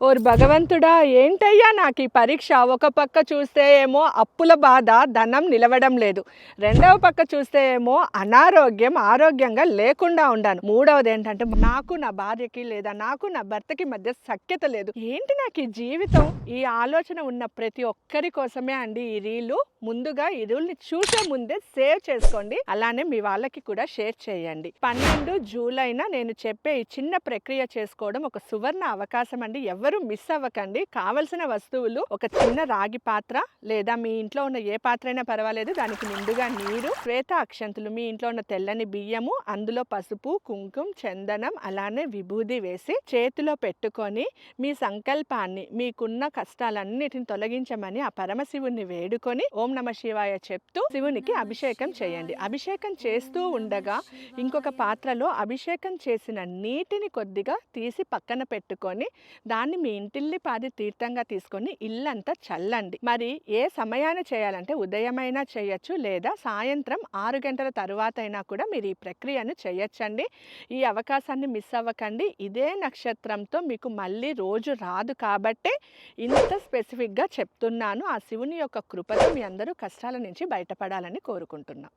ఓరి భగవంతుడా! ఏంటయ్యా నాకీ పరీక్ష? ఒక పక్క చూస్తే ఏమో అప్పుల బాధ, ధనం నిలవడం లేదు. రెండవ పక్క చూస్తే ఏమో అనారోగ్యం, ఆరోగ్యంగా లేకుండా ఉండాను. మూడవదేంటంటే నాకు నా భార్యకి లేదా నాకు నా భర్తకి మధ్య సఖ్యత లేదు. ఏంటి నాకీ జీవితం? ఈ ఆలోచన ఉన్న ప్రతి ఒక్కరి కోసమే అండి ఈ రీలు. ముందుగా ఈ రూల్ని చూసే ముందే సేవ్ చేసుకోండి. అలానే మీ వాళ్ళకి కూడా షేర్ చేయండి. 12 జూలైన నేను చెప్పే ఈ చిన్న ప్రక్రియ చేసుకోవడం ఒక సువర్ణ అవకాశం అండి. ఎవరు మిస్ అవ్వకండి. కావలసిన వస్తువులు ఒక చిన్న రాగి పాత్ర లేదా మీ ఇంట్లో ఉన్న ఏ పాత్ర అయినా పర్వాలేదు, దానికి నిండుగా నీరు, శ్వేత అక్షంతులు, మీ ఇంట్లో ఉన్న తెల్లని బియ్యము, అందులో పసుపు, కుంకుమ, చందనం, అలానే విభూది వేసి చేతిలో పెట్టుకొని మీ సంకల్పాన్ని, మీకున్న కష్టాలన్నిటిని తొలగించమని ఆ పరమశివుణ్ణి వేడుకొని ఓం నమ శివాయ చెప్తూ శివునికి అభిషేకం చేయండి. అభిషేకం చేస్తూ ఉండగా ఇంకొక పాత్రలో అభిషేకం చేసిన నీటిని కొద్దిగా తీసి పక్కన పెట్టుకొని దాన్ని మీ ఇంటిల్లి పాది తీర్థంగా తీసుకొని ఇల్లంతా చల్లండి. మరి ఏ సమయాన్ని చేయాలంటే ఉదయమైనా చేయొచ్చు లేదా సాయంత్రం 6 గంటల తరువాత అయినా కూడా మీరు ఈ ప్రక్రియను చేయొచ్చండి. ఈ అవకాశాన్ని మిస్ అవ్వకండి. ఇదే నక్షత్రంతో మీకు మళ్ళీ రోజు రాదు కాబట్టే ఇంత స్పెసిఫిక్గా చెప్తున్నాను. ఆ శివుని యొక్క కృపతో మీ అందరూ కష్టాల నుంచి బయటపడాలని కోరుకుంటున్నాను.